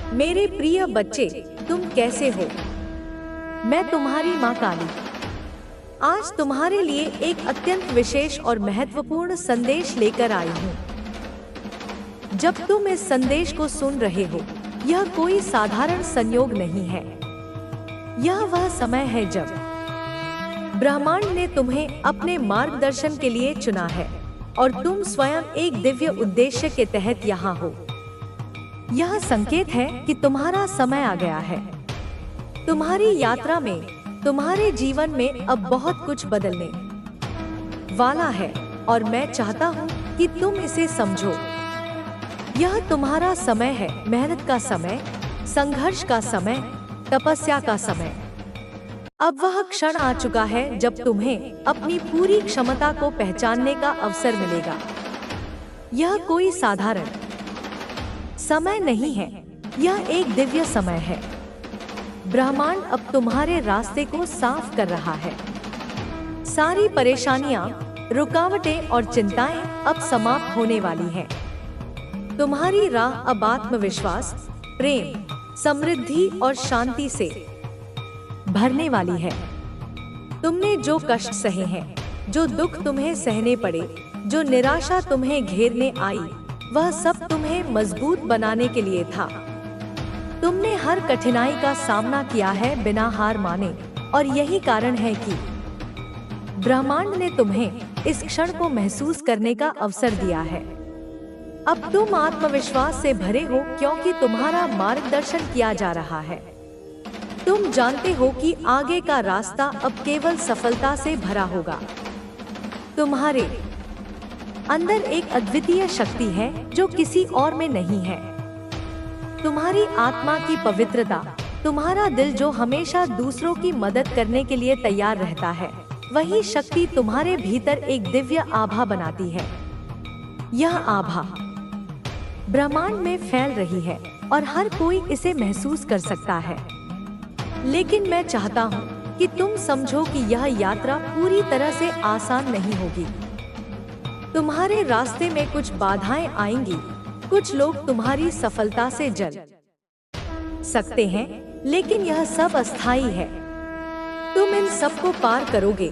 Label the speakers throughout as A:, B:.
A: मेरे प्रिय बच्चे, तुम कैसे हो? मैं तुम्हारी माँ काली आज तुम्हारे लिए एक अत्यंत विशेष और महत्वपूर्ण संदेश लेकर आई हूँ। जब तुम इस संदेश को सुन रहे हो, यह कोई साधारण संयोग नहीं है। यह वह समय है जब ब्रह्मांड ने तुम्हें अपने मार्गदर्शन के लिए चुना है और तुम स्वयं एक दिव्य उद्देश्य के तहत यहाँ हो। यह संकेत है कि तुम्हारा समय आ गया है। तुम्हारी यात्रा में, तुम्हारे जीवन में अब बहुत कुछ बदलने वाला है और मैं चाहता हूँ कि तुम इसे समझो। यह तुम्हारा समय है, मेहनत का समय, संघर्ष का समय, तपस्या का समय। अब वह क्षण आ चुका है जब तुम्हें अपनी पूरी क्षमता को पहचानने का अवसर मिलेगा। यह कोई साधारण समय नहीं है, यह एक दिव्य समय है। ब्रह्मांड अब तुम्हारे रास्ते को साफ कर रहा है। सारी परेशानियां, रुकावटें और चिंताएं अब समाप्त होने वाली हैं। तुम्हारी राह अब आत्मविश्वास, प्रेम, समृद्धि और शांति से भरने वाली है। तुमने जो कष्ट सहे हैं, जो दुख तुम्हें सहने पड़े, जो निराशा तुम्हें घेरने आई, वह सब तुम्हें मजबूत बनाने के लिए था। तुमने हर कठिनाई का सामना किया है बिना हार माने, और यही कारण है कि ब्रह्मांड ने तुम्हें इस क्षण को महसूस करने का अवसर दिया है। अब तुम आत्मविश्वास से भरे हो क्योंकि तुम्हारा मार्गदर्शन किया जा रहा है। तुम जानते हो कि आगे का रास्ता अब केवल सफलता से भरा होगा। तुम्हारे अंदर एक अद्वितीय शक्ति है जो किसी और में नहीं है। तुम्हारी आत्मा की पवित्रता, तुम्हारा दिल जो हमेशा दूसरों की मदद करने के लिए तैयार रहता है, वही शक्ति तुम्हारे भीतर एक दिव्य आभा बनाती है। यह आभा ब्रह्मांड में फैल रही है और हर कोई इसे महसूस कर सकता है। लेकिन मैं चाहता हूँ कि तुम समझो कि यह यात्रा पूरी तरह से आसान नहीं होगी। तुम्हारे रास्ते में कुछ बाधाएं आएंगी। कुछ लोग तुम्हारी सफलता से जल सकते हैं, लेकिन यह सब अस्थायी है। तुम इन सब को पार करोगे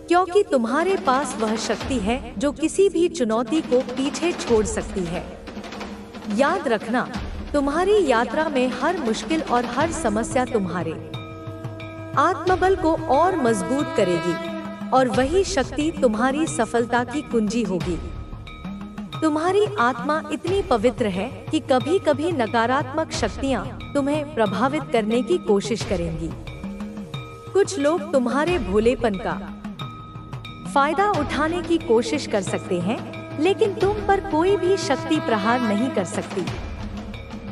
A: क्योंकि तुम्हारे पास वह शक्ति है जो किसी भी चुनौती को पीछे छोड़ सकती है। याद रखना, तुम्हारी यात्रा में हर मुश्किल और हर समस्या तुम्हारे आत्मबल को और मजबूत करेगी, और वही शक्ति तुम्हारी सफलता की कुंजी होगी। तुम्हारी आत्मा इतनी पवित्र है कि कभी कभी नकारात्मक शक्तियां तुम्हें प्रभावित करने की कोशिश करेंगी। कुछ लोग तुम्हारे भोलेपन का फायदा उठाने की कोशिश कर सकते हैं, लेकिन तुम पर कोई भी शक्ति प्रहार नहीं कर सकती।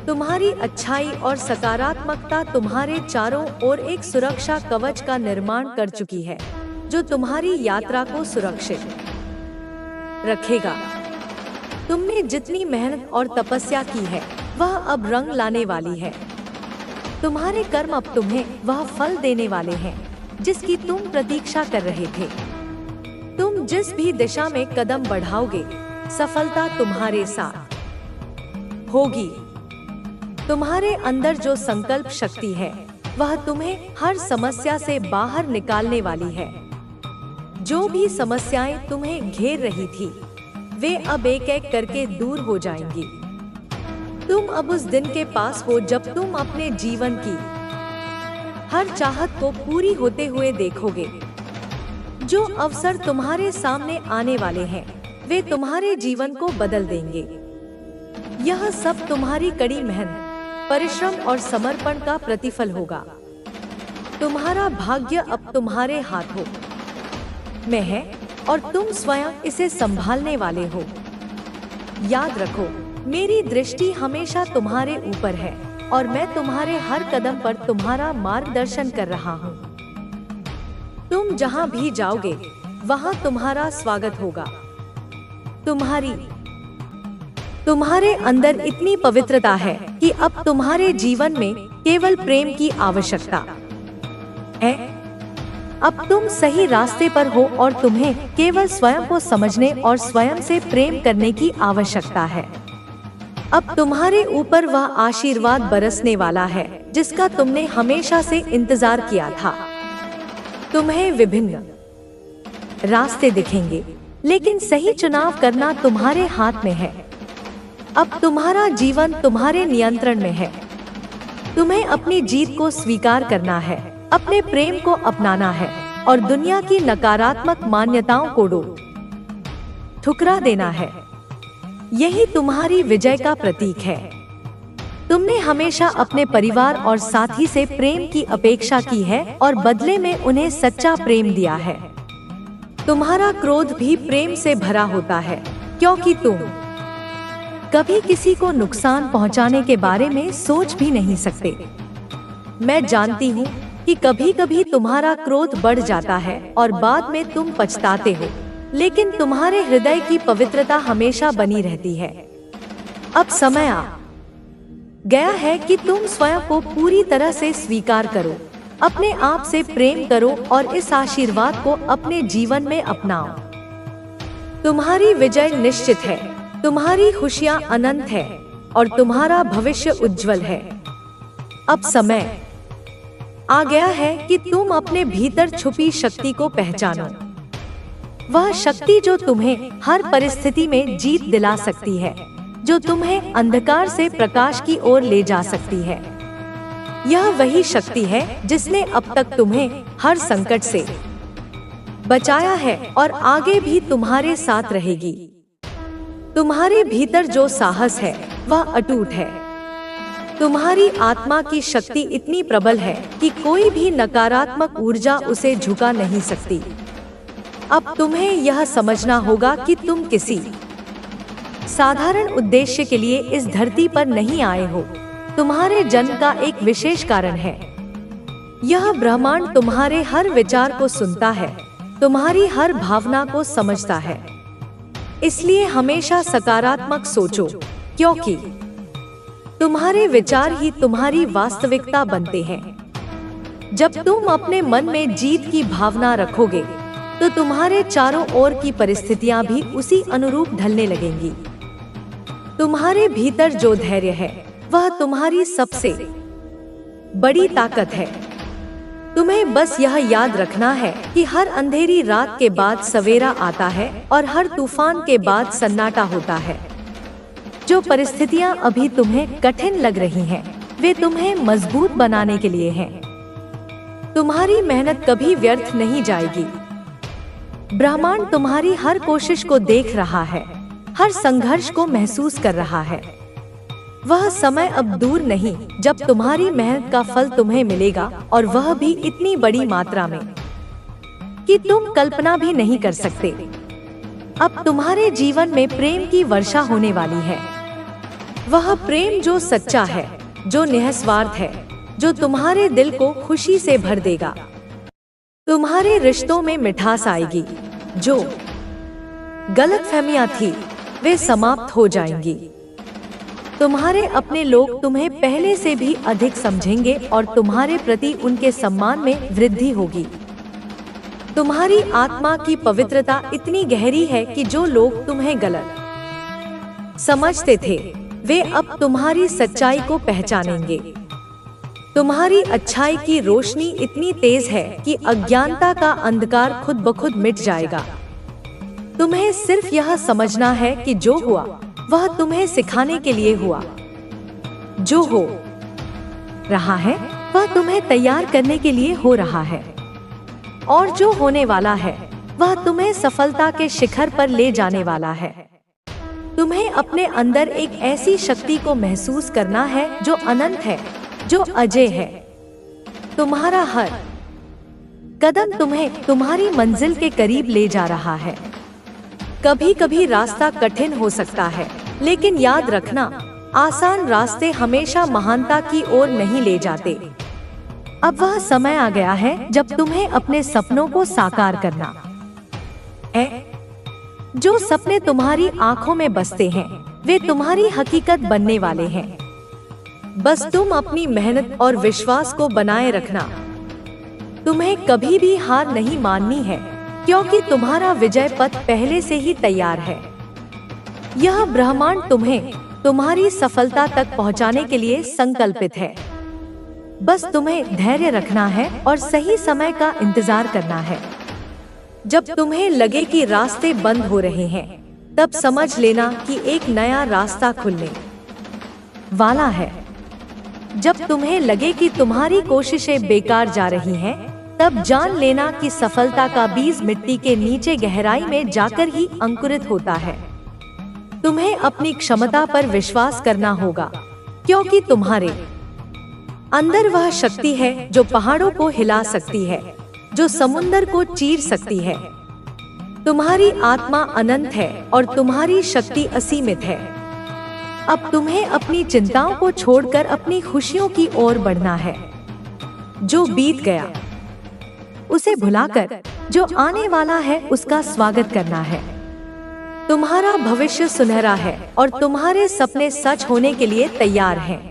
A: तुम्हारी अच्छाई और सकारात्मकता तुम्हारे चारों ओर एक सुरक्षा कवच का निर्माण कर चुकी है, जो तुम्हारी यात्रा को सुरक्षित रखेगा। तुमने जितनी मेहनत और तपस्या की है, वह अब रंग लाने वाली है। तुम्हारे कर्म अब तुम्हें वह फल देने वाले हैं जिसकी तुम प्रतीक्षा कर रहे थे। तुम जिस भी दिशा में कदम बढ़ाओगे, सफलता तुम्हारे साथ होगी। तुम्हारे अंदर जो संकल्प शक्ति है, वह तुम्हें हर समस्या से बाहर निकालने वाली है। जो भी समस्याएं तुम्हें घेर रही थी, वे अब एक एक करके दूर हो जाएंगी। तुम अब उस दिन के पास हो जब तुम अपने जीवन की हर चाहत को पूरी होते हुए देखोगे। जो अवसर तुम्हारे सामने आने वाले हैं, वे तुम्हारे जीवन को बदल देंगे। यह सब तुम्हारी कड़ी मेहनत, परिश्रम और समर्पण का प्रतिफल होगा। तुम्हारा भाग्य अब तुम्हारे हाथों में है और तुम स्वयं इसे संभालने वाले हो। याद रखो, मेरी दृष्टि हमेशा तुम्हारे ऊपर है और मैं तुम्हारे हर कदम पर तुम्हारा मार्गदर्शन कर रहा हूँ। तुम जहाँ भी जाओगे, वहाँ तुम्हारा स्वागत होगा। तुम्हारे अंदर इतनी पवित्रता है कि अब तुम्हारे जीवन में केवल प्रेम की आवश्यकता है। अब तुम सही रास्ते पर हो और तुम्हें केवल स्वयं को समझने और स्वयं से प्रेम करने की आवश्यकता है। अब तुम्हारे ऊपर वह आशीर्वाद बरसने वाला है जिसका तुमने हमेशा से इंतजार किया था। तुम्हें विभिन्न रास्ते दिखेंगे, लेकिन सही चुनाव करना तुम्हारे हाथ में है। अब तुम्हारा जीवन तुम्हारे नियंत्रण में है। तुम्हें अपनी जीत को स्वीकार करना है, अपने प्रेम को अपनाना है और दुनिया की नकारात्मक मान्यताओं को ठुकरा देना है। यही तुम्हारी विजय का प्रतीक है। तुमने हमेशा अपने परिवार और साथी से प्रेम की अपेक्षा की है और बदले में उन्हें सच्चा प्रेम दिया है। तुम्हारा क्रोध भी प्रेम से भरा होता है, क्योंकि तुम कभी किसी को नुकसान पहुंचाने के बारे में सोच भी नहीं सकते। मैं जानती हूँ कि कभी-कभी तुम्हारा क्रोध बढ़ जाता है और बाद में तुम पछताते हो, लेकिन तुम्हारे हृदय की पवित्रता हमेशा बनी रहती है। अब समय आ गया है कि तुम स्वयं को पूरी तरह से स्वीकार करो, अपने आप से प्रेम करो और इस आशीर्वाद को अपने जीवन में अपनाओ। तुम्हारी विजय निश्चित है, तुम्हारी खुशियां अनंत है और तुम्हारा भविष्य उज्जवल है। अब समय आ गया है कि तुम अपने भीतर छुपी शक्ति को पहचानो, वह शक्ति जो तुम्हें हर परिस्थिति में जीत दिला सकती है, जो तुम्हें अंधकार से प्रकाश की ओर ले जा सकती है। यह वही शक्ति है जिसने अब तक तुम्हें हर संकट से बचाया है और आगे भी तुम्हारे साथ रहेगी। तुम्हारे भीतर जो साहस है वह अटूट है। तुम्हारी आत्मा की शक्ति इतनी प्रबल है कि कोई भी नकारात्मक ऊर्जा उसे झुका नहीं सकती। अब तुम्हें यह समझना होगा कि तुम किसी साधारण उद्देश्य के लिए इस धरती पर नहीं आए हो। तुम्हारे जन्म का एक विशेष कारण है। यह ब्रह्मांड तुम्हारे हर विचार को सुनता है, तुम्हारी हर भावना को समझता है। इसलिए हमेशा सकारात्मक सोचो, क्योंकि तुम्हारे विचार ही तुम्हारी वास्तविकता बनते हैं। जब तुम अपने मन में जीत की भावना रखोगे तो तुम्हारे चारों ओर की परिस्थितियां भी उसी अनुरूप ढलने लगेंगी। तुम्हारे भीतर जो धैर्य है वह तुम्हारी सबसे बड़ी ताकत है। तुम्हें बस यह याद रखना है कि हर अंधेरी रात के बाद सवेरा आता है और हर तूफान के बाद सन्नाटा होता है। जो परिस्थितियां अभी तुम्हें कठिन लग रही हैं, वे तुम्हें मजबूत बनाने के लिए हैं। तुम्हारी मेहनत कभी व्यर्थ नहीं जाएगी। ब्रह्मांड तुम्हारी हर कोशिश को देख रहा है, हर संघर्ष को महसूस कर रहा है। वह समय अब दूर नहीं जब तुम्हारी मेहनत का फल तुम्हें मिलेगा, और वह भी इतनी बड़ी मात्रा में कि तुम कल्पना भी नहीं कर सकते। अब तुम्हारे जीवन में प्रेम की वर्षा होने वाली है। वह प्रेम जो सच्चा है, जो निस्वार्थ है, जो तुम्हारे दिल को खुशी से भर देगा। तुम्हारे रिश्तों में मिठास आएगी। जो गलतफहमियां थी वे समाप्त हो जाएंगी। तुम्हारे अपने लोग तुम्हें पहले से भी अधिक समझेंगे और तुम्हारे प्रति उनके सम्मान में वृद्धि होगी। तुम्हारी आत्मा की पवित्रता इतनी गहरी है कि जो लोग तुम्हें गलत समझते थे वे अब तुम्हारी सच्चाई को पहचानेंगे। तुम्हारी अच्छाई की रोशनी इतनी तेज है कि अज्ञानता का अंधकार खुद ब खुद मिट जाएगा। तुम्हें सिर्फ यह समझना है कि जो हुआ वह तुम्हें सिखाने के लिए हुआ। जो हो रहा है वह तुम्हें तैयार करने के लिए हो रहा है, और जो होने वाला है वह तुम्हें सफलता के शिखर पर ले जाने वाला है। तुम्हें अपने अंदर एक ऐसी शक्ति को महसूस करना है जो अनंत है, जो अजय है। तुम्हारा हर कदम तुम्हें तुम्हारी मंजिल के करीब ले जा रहा है। कभी कभी रास्ता कठिन हो सकता है, लेकिन याद रखना, आसान रास्ते हमेशा महानता की ओर नहीं ले जाते। अब वह समय आ गया है जब तुम्हें अपने सपनों को साकार करना है। जो सपने तुम्हारी आंखों में बसते हैं वे तुम्हारी हकीकत बनने वाले हैं। बस तुम अपनी मेहनत और विश्वास को बनाए रखना। तुम्हें कभी भी हार नहीं माननी है, क्योंकि तुम्हारा विजय पथ पहले से ही तैयार है। यह ब्रह्मांड तुम्हें तुम्हारी सफलता तक पहुंचाने के लिए संकल्पित है। बस तुम्हें धैर्य रखना है और सही समय का इंतजार करना है। जब तुम्हें लगे कि रास्ते बंद हो रहे हैं, तब समझ लेना कि एक नया रास्ता खुलने वाला है। जब तुम्हें लगे कि तुम्हारी कोशिशें बेकार जा रही हैं, तब जान लेना कि सफलता का बीज मिट्टी के नीचे गहराई में जाकर ही अंकुरित होता है। तुम्हें अपनी क्षमता पर विश्वास करना होगा, क्योंकि तुम्हारे अंदर वह शक्ति है जो पहाड़ों को हिला सकती है, जो समुंदर को चीर सकती है। तुम्हारी आत्मा अनंत है और तुम्हारी शक्ति असीमित है। अब तुम्हें अपनी चिंताओं को छोड़कर अपनी खुशियों की ओर बढ़ना है। जो बीत गया उसे भुलाकर जो आने वाला है उसका स्वागत करना है। तुम्हारा भविष्य सुनहरा है और तुम्हारे सपने सच होने के लिए तैयार हैं।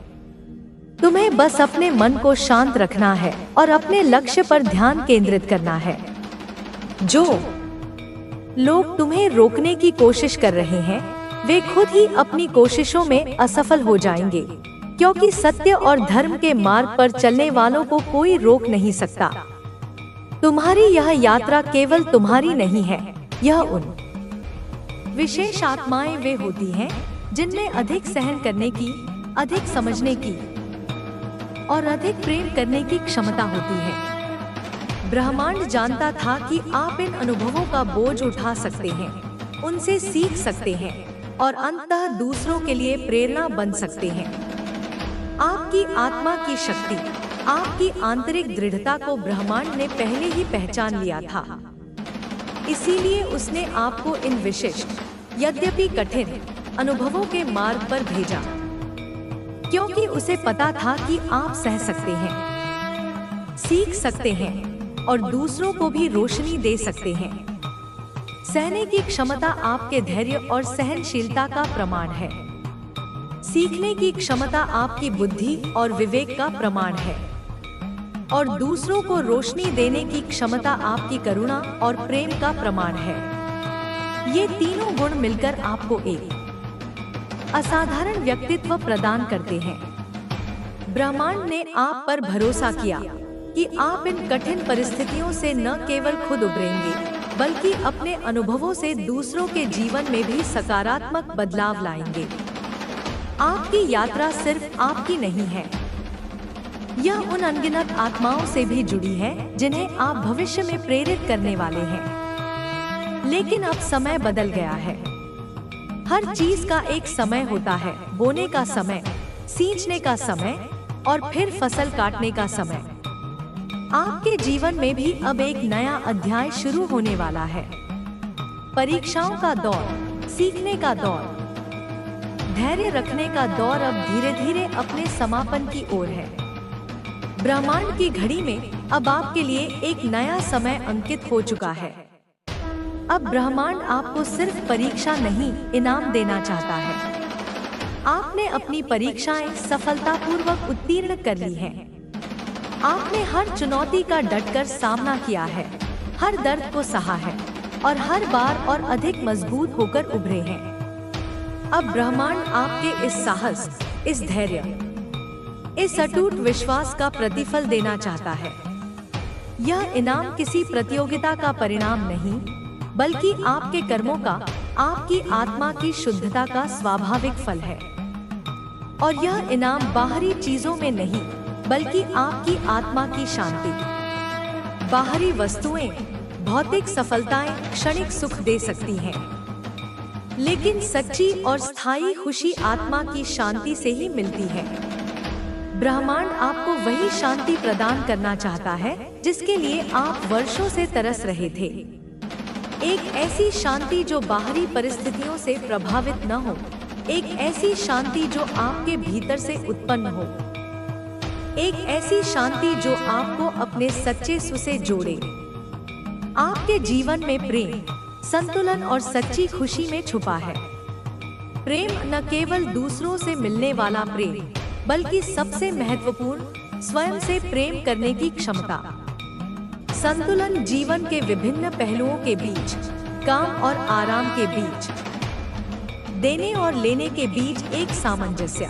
A: तुम्हें बस अपने मन को शांत रखना है और अपने लक्ष्य पर ध्यान केंद्रित करना है। जो लोग तुम्हें रोकने की कोशिश कर रहे हैं, वे खुद ही अपनी कोशिशों में असफल हो जाएंगे, क्योंकि सत्य और धर्म के मार्ग पर चलने वालों को कोई रोक नहीं सकता। तुम्हारी यह यात्रा केवल तुम्हारी नहीं है, यह उन विशेष आत्माएं वे होती हैं जिनमें अधिक सहन करने की, अधिक समझने की और अधिक प्रेम करने की क्षमता होती है। ब्रह्मांड जानता था कि आप इन अनुभवों का बोझ उठा सकते हैं, उनसे सीख सकते हैं और अंततः दूसरों के लिए प्रेरणा बन सकते हैं। आपकी आत्मा की शक्ति, आपकी आंतरिक दृढ़ता को ब्रह्मांड ने पहले ही पहचान लिया था। इसीलिए उसने आपको इन विशिष्ट, यद्यपि कठिन अनुभवों के मार्ग पर भेजा, क्योंकि उसे पता था कि आप सह सकते हैं, सीख सकते हैं और दूसरों को भी रोशनी दे सकते हैं। सहने की क्षमता आपके धैर्य और सहनशीलता का प्रमाण है। सीखने की क्षमता आपकी बुद्धि और विवेक का प्रमाण है और दूसरों को रोशनी देने की क्षमता आपकी करुणा और प्रेम का प्रमाण है। ये तीनों गुण मिलकर आपको एक असाधारण व्यक्तित्व प्रदान करते हैं। ब्रह्मांड ने आप पर भरोसा किया कि आप इन कठिन परिस्थितियों से न केवल खुद उबरेंगे, बल्कि अपने अनुभवों से दूसरों के जीवन में भी सकारात्मक बदलाव लाएंगे। आपकी यात्रा सिर्फ आपकी नहीं है, यह उन अनगिनत आत्माओं से भी जुड़ी है जिन्हें आप भविष्य में प्रेरित करने वाले हैं। लेकिन अब समय बदल गया है। हर चीज का एक समय होता है, बोने का समय, सींचने का समय और फिर फसल काटने का समय। आपके जीवन में भी अब एक नया अध्याय शुरू होने वाला है। परीक्षाओं का दौर, सीखने का दौर, धैर्य रखने का दौर अब धीरे धीरे अपने समापन की ओर है। ब्रह्मांड की घड़ी में अब आपके लिए एक नया समय अंकित हो चुका है। अब ब्रह्मांड आपको सिर्फ परीक्षा नहीं, इनाम देना चाहता है। आपने अपनी परीक्षाएं सफलतापूर्वक उत्तीर्ण कर ली हैं। आपने हर चुनौती का डटकर सामना किया है, हर दर्द को सहा है और हर बार और अधिक मजबूत होकर उभरे हैं। अब ब्रह्मांड आपके इस साहस, इस धैर्य, इस अटूट विश्वास का प्रतिफल देना चाहता है। यह इनाम किसी प्रतियोगिता का परिणाम नहीं, बल्कि आपके कर्मों का, आपकी आत्मा की शुद्धता का स्वाभाविक फल है। और यह इनाम बाहरी चीजों में नहीं, बल्कि आपकी आत्मा की शांति। बाहरी वस्तुएं, भौतिक सफलताएं क्षणिक सुख दे सकती हैं, लेकिन सच्ची और स्थायी खुशी आत्मा की शांति से ही मिलती है। ब्रह्मांड आपको वही शांति प्रदान करना चाहता है जिसके लिए आप वर्षों से तरस रहे थे। एक ऐसी शांति जो बाहरी परिस्थितियों से प्रभावित न हो, एक ऐसी शांति जो आपके भीतर से उत्पन्न हो, एक ऐसी शांति जो आपको अपने सच्चे स्व से जोड़े। आपके जीवन में प्रेम, संतुलन और सच्ची खुशी में छुपा है। प्रेम न केवल दूसरों से मिलने वाला प्रेम, बल्कि सबसे महत्वपूर्ण, स्वयं से प्रेम करने की क्षमता। संतुलन जीवन के विभिन्न पहलुओं के बीच, काम और आराम के बीच, देने और लेने के बीच एक सामंजस्य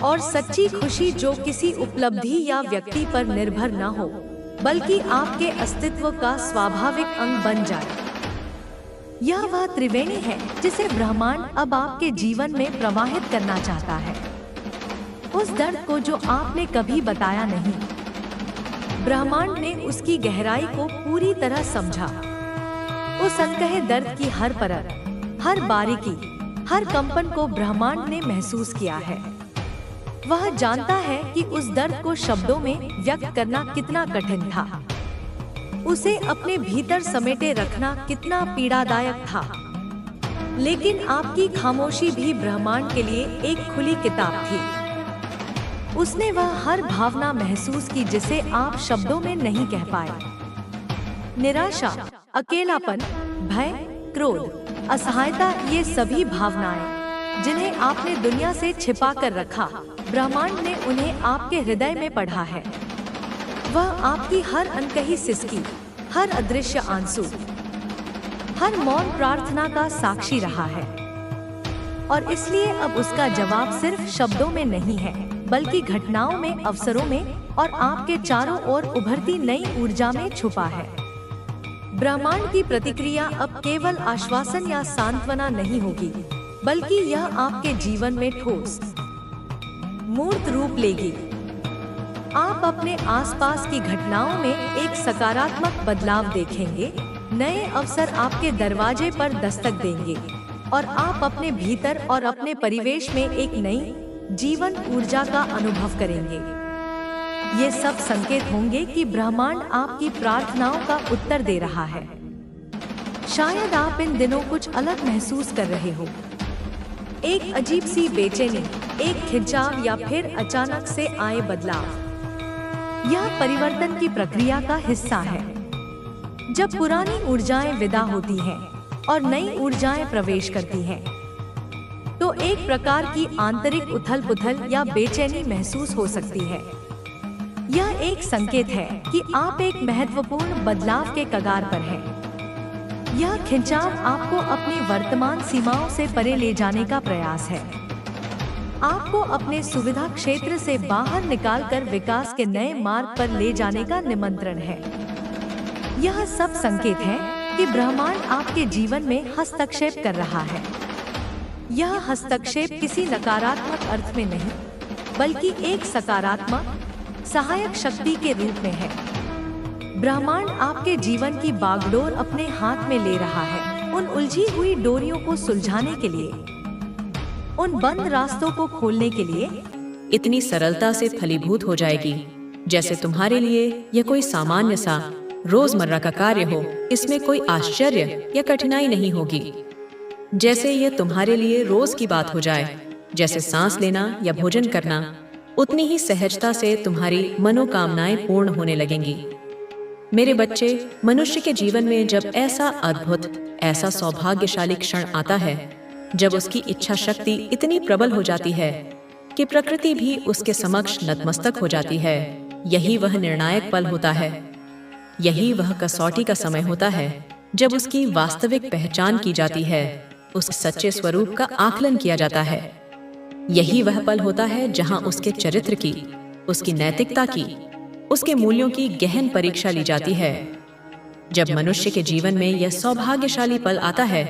A: और सच्ची खुशी जो किसी उपलब्धि या व्यक्ति पर निर्भर न हो, बल्कि आपके अस्तित्व का स्वाभाविक अंग बन जाए। यह वह त्रिवेणी है जिसे ब्रह्मांड अब आपके जीवन में प्रवाहित करना चाहता है। उस दर्द को जो आपने कभी बताया नहीं, ब्रह्मांड ने उसकी गहराई को पूरी तरह समझा। उस अनकहे दर्द की हर परत, हर बारीकी, हर कंपन को ब्रह्मांड ने महसूस किया है। वह जानता है कि उस दर्द को शब्दों में व्यक्त करना कितना कठिन था, उसे अपने भीतर समेटे रखना कितना पीड़ादायक था। लेकिन आपकी खामोशी भी ब्रह्मांड के लिए एक खुली किताब थी। उसने वह हर भावना महसूस की जिसे आप शब्दों में नहीं कह पाए। निराशा, अकेलापन, भय, क्रोध, असहायता, ये सभी भावनाएं जिन्हें आपने दुनिया से छिपा कर रखा, ब्रह्मांड ने उन्हें आपके हृदय में पढ़ा है। वह आपकी हर अनकही सिसकी, हर अदृश्य आंसू, हर मौन प्रार्थना का साक्षी रहा है। और इसलिए अब उसका जवाब सिर्फ शब्दों में नहीं है, बल्कि घटनाओं में, अवसरों में और आपके चारों ओर उभरती नई ऊर्जा में छुपा है। ब्रह्मांड की प्रतिक्रिया अब केवल आश्वासन या सांत्वना नहीं होगी, बल्कि यह आपके जीवन में ठोस, मूर्त रूप लेगी। आप अपने आसपास की घटनाओं में एक सकारात्मक बदलाव देखेंगे, नए अवसर आपके दरवाजे पर दस्तक देंगे और आप अपने भीतर और अपने परिवेश में एक नई जीवन ऊर्जा का अनुभव करेंगे। ये सब संकेत होंगे कि ब्रह्मांड आपकी प्रार्थनाओं का उत्तर दे रहा है। शायद आप इन दिनों कुछ अलग महसूस कर रहे हो, एक अजीब सी बेचैनी, एक खिंचाव या फिर अचानक से आए बदलाव। यह परिवर्तन की प्रक्रिया का हिस्सा है। जब पुरानी ऊर्जाएं विदा होती हैं और नई ऊर्जाएं प्रवेश करती हैं, तो एक प्रकार की आंतरिक उथल-पुथल या बेचैनी महसूस हो सकती है। यह एक संकेत है कि आप एक महत्वपूर्ण बदलाव के कगार पर हैं। यह खिंचाव आपको अपनी वर्तमान सीमाओं से परे ले जाने का प्रयास है। आपको अपने सुविधा क्षेत्र से बाहर निकालकर विकास के नए मार्ग पर ले जाने का निमंत्रण है। यह सब संकेत है कि ब्रह्मांड आपके जीवन में हस्तक्षेप कर रहा है। यह हस्तक्षेप किसी नकारात्मक अर्थ में नहीं, बल्कि एक सकारात्मक, सहायक शक्ति के रूप में है। ब्रह्मांड आपके जीवन की बागडोर अपने हाथ में ले रहा है, उन उलझी हुई डोरियों को सुलझाने के लिए, उन बंद रास्तों को खोलने के लिए।
B: इतनी सरलता से फलीभूत हो जाएगी जैसे तुम्हारे लिए यह कोई सामान्य सा रोजमर्रा का कार्य हो। इसमें कोई आश्चर्य या कठिनाई नहीं होगी। जैसे यह तुम्हारे लिए रोज की बात हो जाए, जैसे सांस लेना या भोजन करना, उतनी ही सहजता से तुम्हारी मनोकामनाएं पूर्ण होने लगेंगी। मेरे बच्चे, मनुष्य के जीवन में जब ऐसा अद्भुत, ऐसा सौभाग्यशाली क्षण आता है जब उसकी इच्छा शक्ति इतनी प्रबल हो जाती है कि प्रकृति भी उसके समक्ष नतमस्तक हो जाती है, यही वह निर्णायक पल होता है। यही वह कसौटी का समय होता है जब उसकी वास्तविक पहचान की जाती है, उस सच्चे स्वरूप का आकलन किया जाता है। यही वह पल होता है जहां उसके चरित्र की, उसकी नैतिकता की, उसके मूल्यों की गहन परीक्षा ली जाती है। जब मनुष्य के जीवन में यह सौभाग्यशाली पल आता है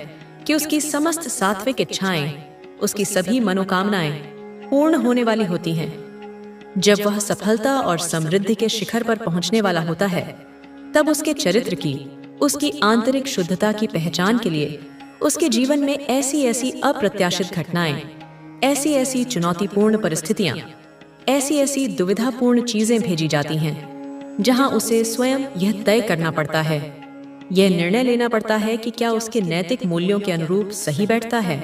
B: कि उसकी समस्त सात्विक इच्छाएं, उसकी सभी मनोकामनाएं पूर्ण होने वाली होती हैं। जब वह सफलता और समृद्धि के शिखर पर पहुंचने वाला होता है, तब उसके चरित्र की, उसकी आंतरिक शुद्धता की पहचान के लिए उसके जीवन में ऐसी ऐसी अप्रत्याशित घटनाएं, ऐसी ऐसी चुनौतीपूर्ण परिस्थितियां, ऐसी ऐसी दुविधापूर्ण चीजें भेजी जाती हैं, जहां उसे स्वयं यह तय करना पड़ता है, यह निर्णय लेना पड़ता है कि क्या उसके नैतिक मूल्यों के अनुरूप सही बैठता है,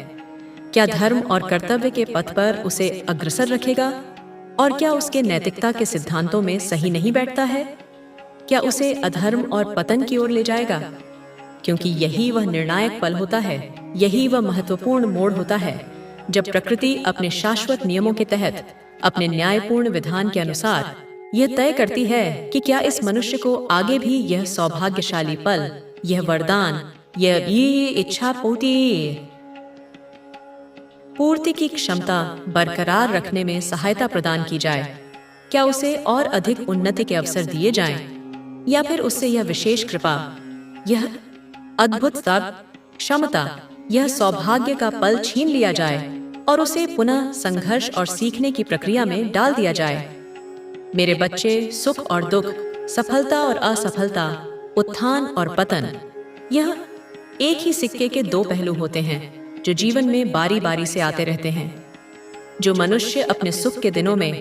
B: क्या धर्म और कर्तव्य के पथ पर उसे अग्रसर रखेगा, और क्या उसके नैतिकता के सिद्धांतों में सही नहीं बैठता है, क्या उसे अधर्म और पतन की ओर ले जाएगा। क्योंकि यही वह निर्णायक पल होता है, यही वह महत्वपूर्ण मोड़ होता है जब प्रकृति अपने शाश्वत नियमों के तहत, अपने न्यायपूर्ण विधान के अनुसार यह तय करती है कि क्या इस मनुष्य को आगे भी यह सौभाग्यशाली पल, यह वरदान, यह इच्छा पूर्ति पूर्ति की क्षमता बरकरार रखने में सहायता प्रदान की जाए। क्या उसे और अधिक उन्नति के अवसर दिए जाएं, या फिर उससे यह विशेष कृपा, यह अद्भुत क्षमता, यह सौभाग्य का पल छीन लिया जाए और उसे पुनः संघर्ष और सीखने की प्रक्रिया में डाल दिया जाए। मेरे बच्चे, सुख और दुख, सफलता और असफलता, उत्थान और पतन, यह एक ही सिक्के के दो पहलू होते हैं जो जीवन में बारी बारी से आते रहते हैं। जो मनुष्य अपने सुख के दिनों में,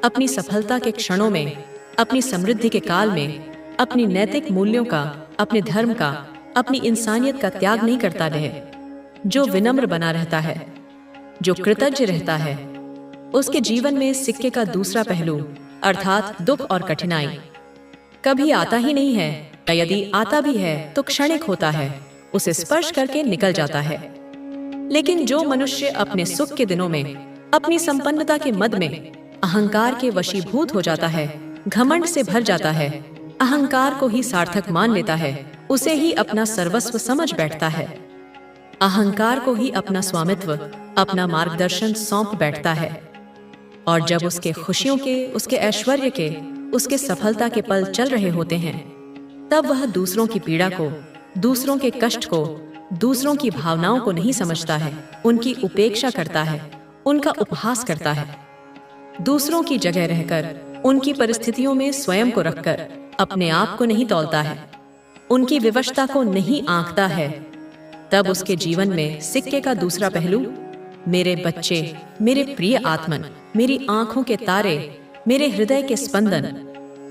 B: अपनी सफलता के क्षणों में, अपनी समृद्धि के काल में अपनी नैतिक मूल्यों का, अपने धर्म का, अपनी इंसानियत का त्याग नहीं करता रहे, जो विनम्र बना रहता है, जो कृतज्ञ रहता है, उसके जीवन में सिक्के का दूसरा पहलू अर्थात दुख और कठिनाई कभी आता ही नहीं है, या यदि आता भी है तो क्षणिक होता है, उसे स्पर्श करके निकल जाता है। लेकिन जो मनुष्य अपने सुख के दिनों में, अपनी संपन्नता के मद में अहंकार के वशीभूत हो जाता है, घमंड से भर जाता है, अहंकार को ही सार्थक मान लेता है, उसे ही अपना सर्वस्व समझ बैठता है, अहंकार को ही अपना स्वामित्व, अपना मार्गदर्शन सौंप बैठता है, और जब उसके खुशियों के, उसके ऐश्वर्य के, उसके सफलता के पल चल रहे होते हैं, तब वह दूसरों की पीड़ा को, दूसरों के कष्ट को, दूसरों की भावनाओं को नहीं समझता है, उनकी उपेक्षा करता है, उनका उपहास करता है। दूसरों की जगह रहकर, उनकी परिस्थितियों में स्वयं को रखकर अपने आप को नहीं तौलता है, उनकी विवशता को नहीं आंकता है, तब उसके जीवन में सिक्के का दूसरा पहलू, मेरे बच्चे, मेरे प्रिय आत्मन, मेरी आंखों के तारे, मेरे हृदय के स्पंदन,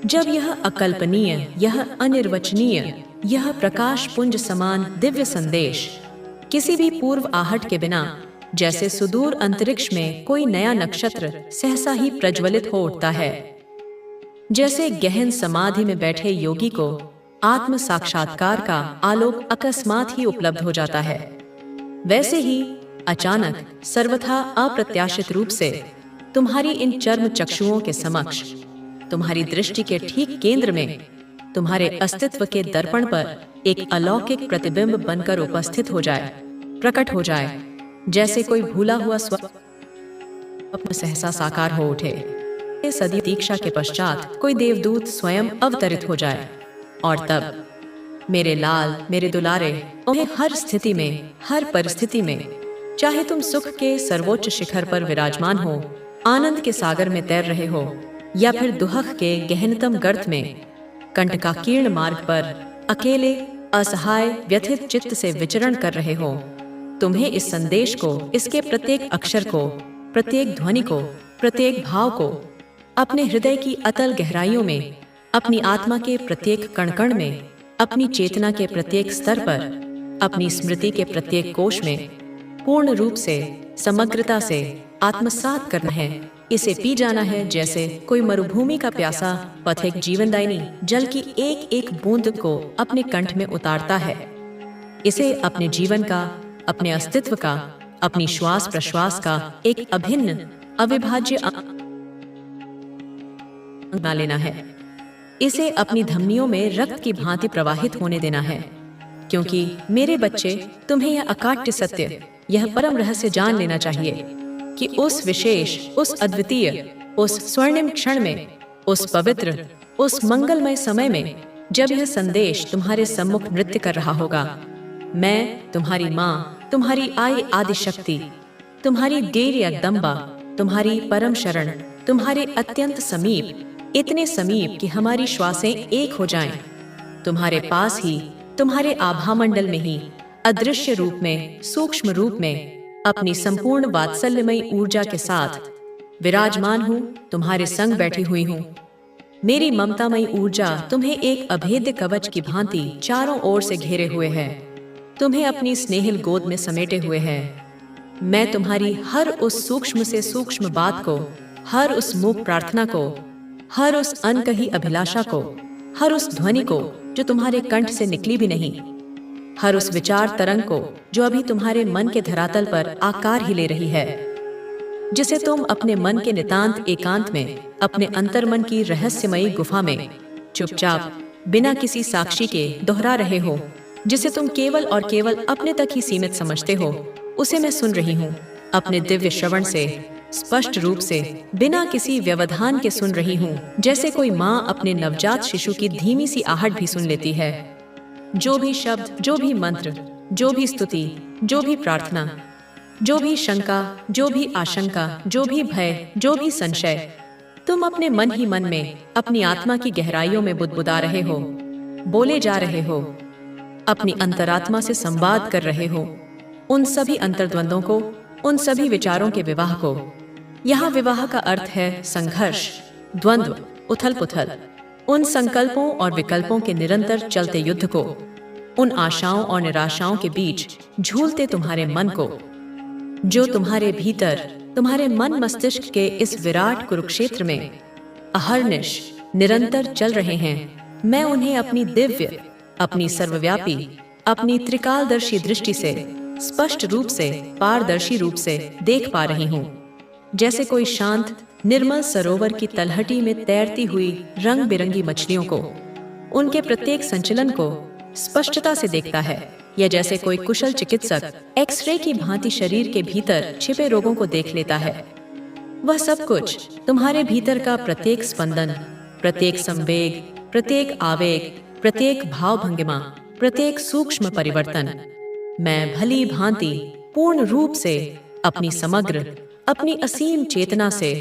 B: जब यह अकल्पनीय, यह अनिर्वचनीय, यह प्रकाश पुंज समान दिव्य संदेश किसी भी पूर्व आहट के बिना, जैसे सुदूर अंतरिक्ष में कोई नया नक्षत्र सहसा ही प्रज्वलित हो उठता है, जैसे गहन समाधि में बैठे योगी को आत्म साक्षात्कार का आलोक अकस्मात ही उपलब्ध हो जाता है, वैसे ही अचानक, सर्वथा अप्रत्याशित रूप से तुम्हारी इन चर्म चक्षुओं के समक्ष, तुम्हारी दृष्टि के ठीक केंद्र में, तुम्हारे अस्तित्व के दर्पण पर एक अलौकिक प्रतिबिंब बनकर उपस्थित हो जाए, प्रकट हो जाए, जैसे कोई भूला हुआ स्वप्न सहसा साकार हो उठे। सदी दीक्षा के पश्चात कोई देवदूत स्वयं अवतरित हो जाए, और तब मेरे लाल, मेरे दुलारे, तुम्हें हर स्थिति में, हर परिस्थिति में, चाहे तुम सुख के सर्वोच्च शिखर पर विराजमान हो, आनंद के सागर में तैर रहे हो, या फिर दुहक के गहनतम गर्त में, कंटकाकीर्ण मार्ग पर अकेले, असहाय, व्यथित चित्त से विचरण कर रहे हो, तुम्हें इस संदेश को, इसके प्रत्येक अक्षर को, प्रत्येक ध्वनि को, प्रत्येक भाव को अपने हृदय की अतल गहराइयों में, अपनी आत्मा के प्रत्येक कण-कण में, अपनी चेतना के प्रत्येक स्तर पर, अपनी स्मृति के प्रत्येक कोश में पूर्ण रूप से, समग्रता से आत्मसात करना है। इसे पी जाना है जैसे कोई मरुभूमि का प्यासा पथिक जीवनदायिनी जल की एक एक बूंद को अपने कंठ में उतारता है। इसे अपने जीवन का, अपने अस्तित्व का, अपनी श्वास प्रश्वास का एक अभिन्न, अविभाज्य अंग बना लेना है। इसे अपनी धमनियों में रक्त की भांति प्रवाहित होने देना है, क्योंकि मेरे बच्चे, तुम्हें यह अकाट्य सत्य, यह परम रहस्य जान लेना चाहिए कि उस विशेष, उस अद्वितीय, उस स्वर्णिम क्षण में, उस पवित्र, उस मंगलमय समय में, जब यह संदेश तुम्हारे सम्मुख नृत्य कर रहा होगा, मैं तुम्हारी माँ, तुम्हारी आई आदि शक्ति, तुम्हारी डेर जगदम्बा, तुम्हारी परम शरण, तुम्हारे अत्यंत समीप, इतने समीप कि हमारी श्वासें एक हो जाएं, तुम्हारे पास ही, तुम्हारे आभामंडल में ही, अदृश्य रूप में, सूक्ष्म रूप में, अपनी संपूर्ण वात्सल्यमयी ऊर्जा के साथ विराजमान हूँ, तुम्हारे संग बैठी हुई हूँ। मेरी ममतामयी ऊर्जा तुम्हें एक अभेद्य कवच की भांति चारों ओर से घेरे हुए है, तुम्हें अपनी स्नेहिल गोद में समेटे हुए है। मैं तुम्हारी हर उस सूक्ष्म से सूक्ष्म बात को, हर उस मूक प्रार्थना को, हर उस अनकही अभिलाषा को, हर उस ध्वनि को जो तुम्हारे कंठ से निकली भी नहीं, हर उस विचार तरंग को जो अभी तुम्हारे मन के धरातल पर आकार ही ले रही है, जिसे तुम अपने मन के नितांत एकांत में, अपने अंतर्मन की रहस्यमयी गुफा में चुपचाप, बिना किसी साक्षी के दोहरा रहे हो, जिसे तुम केवल और केवल अपने तक ही सीमित समझते हो, उसे मैं सुन रही हूँ, अपने दिव्य श्रवण से स्पष्ट रूप से बिना किसी व्यवधान के सुन रही हूँ, जैसे कोई माँ अपने नवजात शिशु की धीमी सी आहट भी सुन लेती है। जो भी शब्द, जो भी मंत्र, जो भी स्तुति, जो भी प्रार्थना, जो भी शंका, जो भी आशंका, जो भी भय, जो भी संशय, तुम अपने मन ही मन में अपनी आत्मा की गहराइयों में बुदबुदा रहे हो, बोले जा रहे हो, अपनी अंतरात्मा से संवाद कर रहे हो। उन सभी अंतर्द्वंदों को, उन सभी विचारों के विवाह को। यहाँ विवाह का अर्थ है संघर्ष, द्वंद्व, उथल पुथल, उन संकल्पों और विकल्पों के निरंतर चलते युद्ध को, उन आशाओं और निराशाओं के बीच झूलते तुम्हारे मन को, जो तुम्हारे भीतर, तुम्हारे मन मस्तिष्क के इस विराट कुरुक्षेत्र में अहर्निश निरंतर चल रहे हैं। मैं उन्हें अपनी दिव्य, अपनी सर्वव्यापी, अपनी त्रिकालदर्शी दृष्टि से स्पष्ट रूप से, पारदर्शी रूप से देख पा रही हूँ, जैसे कोई शांत निर्मल सरोवर की तलहटी में तैरती हुई रंग बिरंगी मछलियों को, उनके प्रत्येक संचलन को स्पष्टता से देखता है, या जैसे कोई कुशल चिकित्सक एक्सरे की भांति शरीर के भीतर छिपे रोगों को देख लेता है। वह सब कुछ तुम्हारे भीतर का प्रत्येक स्पंदन, प्रत्येक संवेग, प्रत्येक आवेग, प्रत्येक भाव भंगिमा, प्रत्येक सूक्ष्म परिवर्तन मैं भली भांति पूर्ण रूप से अपनी समग्र, अपनी असीम चेतना से,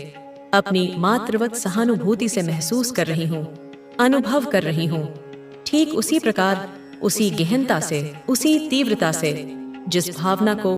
B: अपनी मातृवत सहानुभूति से महसूस कर रही हूँ, अनुभव कर रही हूँ। ठीक उसी प्रकार, उसी गहनता से, उसी तीव्रता से जिस भावना को